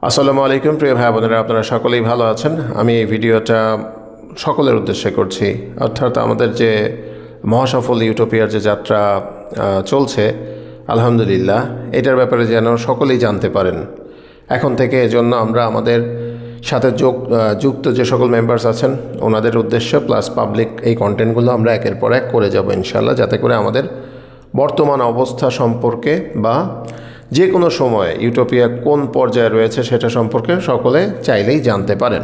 আসসালামু আলাইকুম প্রিয় ভাই বোনেরা, আপনারা সকলেই ভালো আছেন। আমি এই ভিডিওটা সকলের উদ্দেশ্যে করছি, অর্থাৎ আমাদের যে মহাসফল ইউটোপিয়ার যে যাত্রা চলছে, আলহামদুলিল্লাহ এটার ব্যাপারে যেন সকলেই জানতে পারেন। এখন থেকে এজন্য আমরা আমাদের সাথে যুক্ত যে সকল মেম্বার্স আছেন ওনাদের উদ্দেশ্য প্লাস পাবলিক এই কন্টেন্টগুলো আমরা একের পর এক করে যাব ইনশাআল্লাহ, যাতে করে আমাদের বর্তমান অবস্থা সম্পর্কে বা যে কোনো সময় ইউটোপিয়া কোন পর্যায়ে রয়েছে সেটা সম্পর্কে সকলে চাইলেই জানতে পারেন।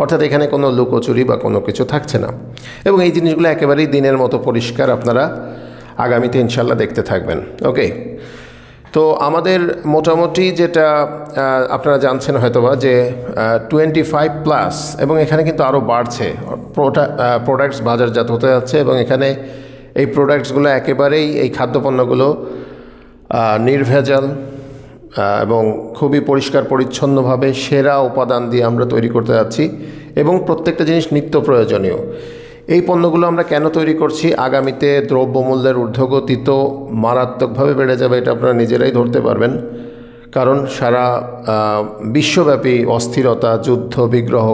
অর্থাৎ এখানে কোনো লুকোচুরি বা কোনো কিছু থাকছে না, এবং এই জিনিসগুলো একেবারেই দিনের মতো পরিষ্কার আপনারা আগামীতে ইনশাল্লাহ দেখতে থাকবেন। ওকে, তো আমাদের মোটামুটি যেটা আপনারা জানছেন হয়তোবা যে 25+, এবং এখানে কিন্তু আরও বাড়ছে প্রোডাক্টস বাজারজাত হতে যাচ্ছে, এবং এখানে এই প্রোডাক্টসগুলো একেবারেই এই খাদ্যপণ্যগুলো নির্ভেজাল এবং খুবই পরিষ্কার পরিচ্ছন্নভাবে সেরা উপাদান দিয়ে আমরা তৈরি করতে যাচ্ছি, এবং প্রত্যেকটা জিনিস নিত্য প্রয়োজনীয়। এই পণ্যগুলো আমরা কেন তৈরি করছি? আগামীতে দ্রব্যমূল্যের ঊর্ধ্বগতি তো মারাত্মকভাবে বেড়ে যাবে, এটা আপনারা নিজেরাই ধরতে পারবেন। কারণ সারা বিশ্বব্যাপী অস্থিরতা, যুদ্ধ, বিগ্রহ,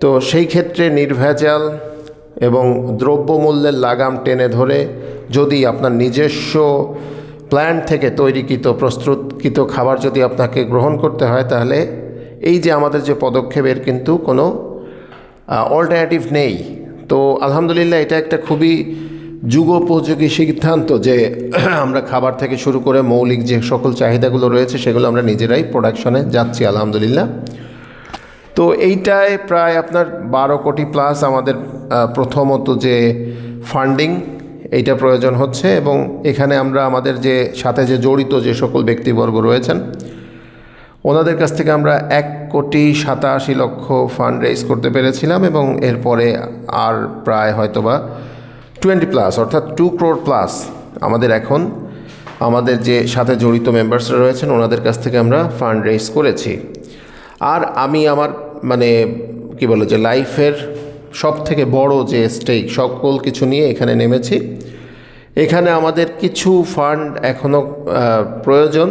তো সেই ক্ষেত্রে নির্ভেজাল এবং দ্রব্যমূল্যের লাগাম টেনে ধরে যদি আপনার নিজস্ব প্ল্যান্ট থেকে তৈরিকৃত প্রস্তুতকৃত খাবার যদি আপনাকে গ্রহণ করতে হয়, তাহলে এই যে আমাদের যে পদক্ষেপের কিন্তু কোনো অল্টারনেটিভ নেই। তো আলহামদুলিল্লাহ এটা একটা খুবই যুগোপযোগী সিদ্ধান্ত যে আমরা খাবার থেকে শুরু করে মৌলিক যে সকল চাহিদাগুলো রয়েছে সেগুলো আমরা নিজেরাই প্রোডাকশনে যাচ্ছি আলহামদুলিল্লাহ। তো এইটায় প্রায় আপনার 12 কোটি প্লাস আমাদের প্রথমত যে ফান্ডিং এইটা প্রয়োজন হচ্ছে, এবং এখানে আমরা আমাদের যে সাথে যে জড়িত যে সকল ব্যক্তিবর্গ রয়েছেন ওনাদের কাছ থেকে আমরা 1,87,00,000 ফান্ড রেইজ করতে পেরেছিলাম, এবং এরপরে আর প্রায় হয়তোবা 20+ অর্থাৎ 2 crore প্লাস আমাদের এখন আমাদের যে সাথে জড়িত মেম্বার্সরা রয়েছেন ওনাদের কাছ থেকে আমরা ফান্ড রেইজ করেছি। আর আমি আমার কি বলে যে লাইফের সব থেকে বড় যে স্টেক সকল কিছু নিয়ে এখানে নেমেছি। এখানে আমাদের কিছু ফান্ড এখনও প্রয়োজন,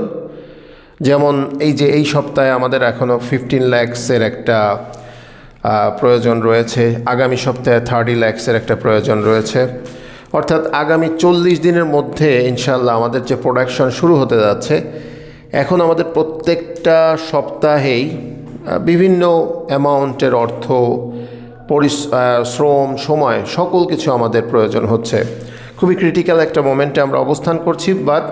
যেমন এই যে এই সপ্তাহে আমাদের এখনও 15 lakhs-এর একটা প্রয়োজন রয়েছে, আগামী সপ্তাহে 30 lakhs-এর একটা প্রয়োজন রয়েছে। অর্থাৎ আগামী 40 দিনের মধ্যে ইনশাল্লাহ আমাদের যে প্রোডাকশন শুরু হতে যাচ্ছে, এখন আমাদের প্রত্যেকটা সপ্তাহেই বিভিন্ন অ্যামাউন্টের অর্থ, শ্রম, সময় সকল কিছু আমাদের প্রয়োজন হচ্ছে। খুবই ক্রিটিক্যাল একটা মোমেন্টে আমরা অবস্থান করছি, বাট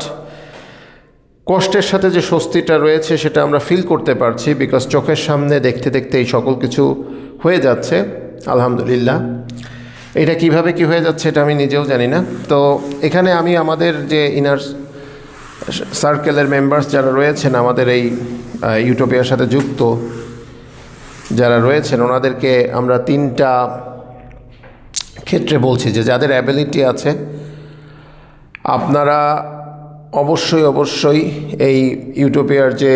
কষ্টের সাথে যে স্বস্তিটা রয়েছে সেটা আমরা ফিল করতে পারছি, বিকজ চোখের সামনে দেখতে দেখতে এই সকল কিছু হয়ে যাচ্ছে আলহামদুলিল্লাহ। এটা কিভাবে কি হয়ে যাচ্ছে এটা আমি নিজেও জানি না। তো এখানে আমি আমাদের যে ইনার সার্কেলের মেম্বার্স যারা রয়েছেন, আমাদের এই ইউটোপিয়ার সাথে যুক্ত যারা রয়েছেন, ওনাদেরকে আমরা 3টা ক্ষেত্রে বলছি যে যাদের অ্যাবিলিটি আছে আপনারা অবশ্যই এই ইউটোপিয়ার যে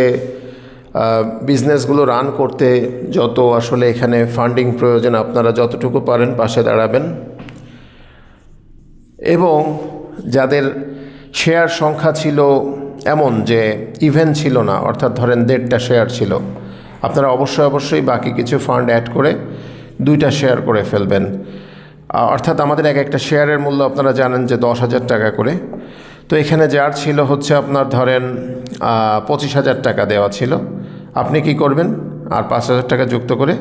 বিজনেসগুলো রান করতে যত আসলে এখানে ফান্ডিং প্রয়োজন আপনারা যতটুকু পারেন পাশে দাঁড়াবেন, এবং যাদের শেয়ার সংখ্যা ছিল এমন যে ইভেন ছিল না, অর্থাৎ ধরেন 1.5টা শেয়ার ছিল, আপনারা অবশ্যই বাকি কিছু ফান্ড অ্যাড করে 2টা শেয়ার করে ফেলবেন। অর্থাৎ আমাদের একটা শেয়ারের মূল্য আপনারা জানেন যে 10,000 টাকা করে। তো এখানে যার ছিল হচ্ছে আপনার ধরেন 25,000 টাকা দেওয়া ছিল, আপনি কি করবেন আর 5,000 টাকা যুক্ত করে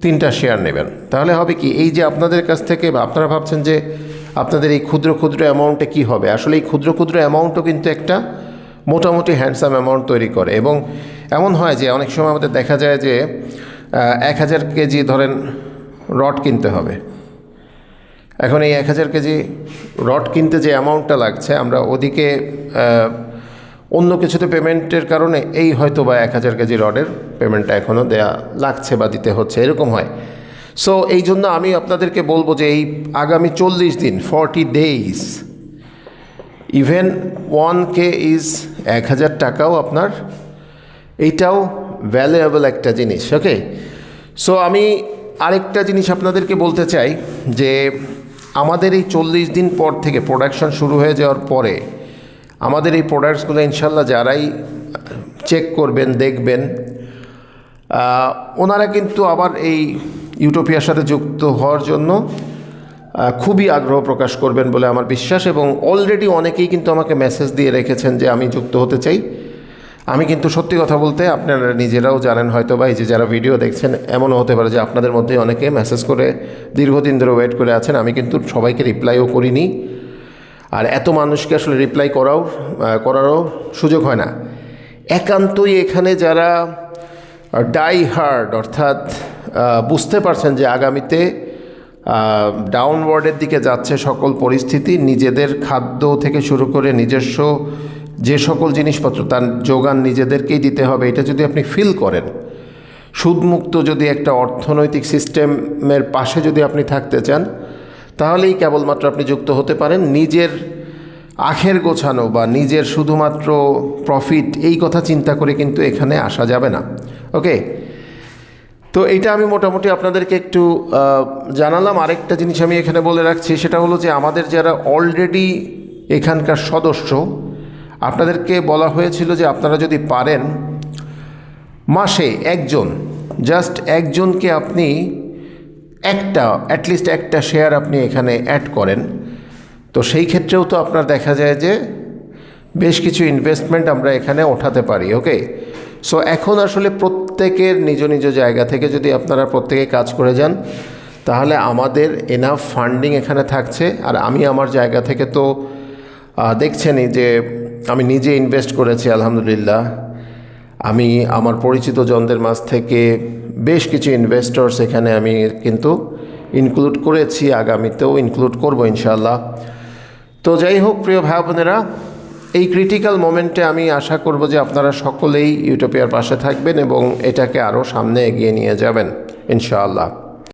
3টা শেয়ার নেবেন। তাহলে হবে কি, এই যে আপনাদের কাছ থেকে বা আপনারা ভাবছেন যে আপনাদের এই ক্ষুদ্র অ্যামাউন্টে কি হবে, আসলে এই ক্ষুদ্র অ্যামাউন্টও কিন্তু একটা মোটামুটি হ্যান্ডসাম অ্যামাউন্ট তৈরি করে। এবং এমন হয় যে অনেক সময় আমাদের দেখা যায় যে 1,000 কেজি ধরেন রড কিনতে হবে। এখন এই 1,000 কেজি রড কিনতে যে অ্যামাউন্টটা লাগছে, আমরা ওদিকে অন্য কিছুতে পেমেন্টের কারণে এই হয়তো বা 1,000 কেজি রডের পেমেন্টটা এখনও দেয়া লাগছে বা দিতে হচ্ছে, এরকম হয়। সো এই জন্য আমি আপনাদেরকে বলবো যে এই আগামী 40 দিন 40 days ইভেন 1K ইজ 1,000 টাকাও আপনার, এইটাও ভ্যালুয়েবল একটা জিনিস। ওকে, সো আমি আরেকটা জিনিস আপনাদেরকে বলতে চাই যে আমাদের এই 40 দিন পর থেকে প্রোডাকশন শুরু হয়ে যাওয়ার পরে আমাদের এই প্রোডাক্টসগুলো ইনশাল্লাহ যারাই চেক করবেন, দেখবেন, ওনারা কিন্তু আবার এই ইউটোপিয়ার সাথে যুক্ত হওয়ার জন্য খুবই আগ্রহ প্রকাশ করবেন বলে আমার বিশ্বাস, এবং অলরেডি অনেকেই কিন্তু আমাকে মেসেজ দিয়ে রেখেছেন যে আমি যুক্ত হতে চাই। আমি কিন্তু সত্যি কথা বলতে, আপনারা নিজেরাও জানেন হয়তো বা, এই যে যারা ভিডিও দেখছেন, এমনও হতে পারে যে আপনাদের মধ্যে অনেকে মেসেজ করে দীর্ঘদিন ধরে ওয়েট করে আছেন। আমি কিন্তু সবাইকে রিপ্লাইও করিনি, আর এত মানুষকে আসলে রিপ্লাই করারও সুযোগ হয় না। একান্তই এখানে যারা ডাই হার্ড, অর্থাৎ বুঝতে পারছেন যে আগামীতে ডাউনওয়ার্ডের দিকে যাচ্ছে সকল পরিস্থিতি, নিজেদের খাদ্য থেকে শুরু করে নিজস্ব যে সকল জিনিসপত্র তার যোগান নিজেদেরকেই দিতে হবে, এটা যদি আপনি ফিল করেন, সুদমুক্ত যদি একটা অর্থনৈতিক সিস্টেমের পাশে যদি আপনি থাকতে চান, তাহলেই কেবলমাত্র আপনি যুক্ত হতে পারেন। নিজের আখের গোছানো বা নিজের শুধুমাত্র প্রফিট এই কথা চিন্তা করে কিন্তু এখানে আসা যাবে না। ওকে, তো এইটা আমি মোটামুটি আপনাদেরকে একটু জানালাম। আরেকটা জিনিস আমি এখানে বলে রাখছি, সেটা হলো যে আমাদের যারা অলরেডি এখানকার সদস্য, আপনাদেরকে বলা হয়েছিল যে আপনারা যদি পারেন মাসে জাস্ট একজনকে আপনি অ্যাটলিস্ট একটা শেয়ার আপনি এখানে অ্যাড করেন, তো সেই ক্ষেত্রেও তো আপনার দেখা যায় যে বেশ কিছু ইনভেস্টমেন্ট আমরা এখানে ওঠাতে পারি। ওকে, সো এখন আসলে প্রত্যেকের নিজ নিজ জায়গা থেকে যদি আপনারা প্রত্যেকে কাজ করে যান, তাহলে আমাদের এনাফ ফান্ডিং এখানে থাকছে। আর আমি আমার জায়গা থেকে তো দেখছেনই যে আমি নিজে ইনভেস্ট করেছি, আলহামদুলিল্লাহ। আমি আমার পরিচিত জনদের মাঝ থেকে বেশ কিছু ইনভেস্টরস এখানে আমি কিন্তু ইনক্লুড করেছি, আগামীতেও ইনক্লুড করব ইনশাআল্লাহ। তো যাই হোক প্রিয় ভাই বোনেরা, এই ক্রিটিক্যাল মোমেন্টে আমি আশা করব যে আপনারা সকলেই ইউটোপিয়ার পাশে থাকবেন এবং এটাকে আরও সামনে এগিয়ে নিয়ে যাবেন ইনশাআল্লাহ।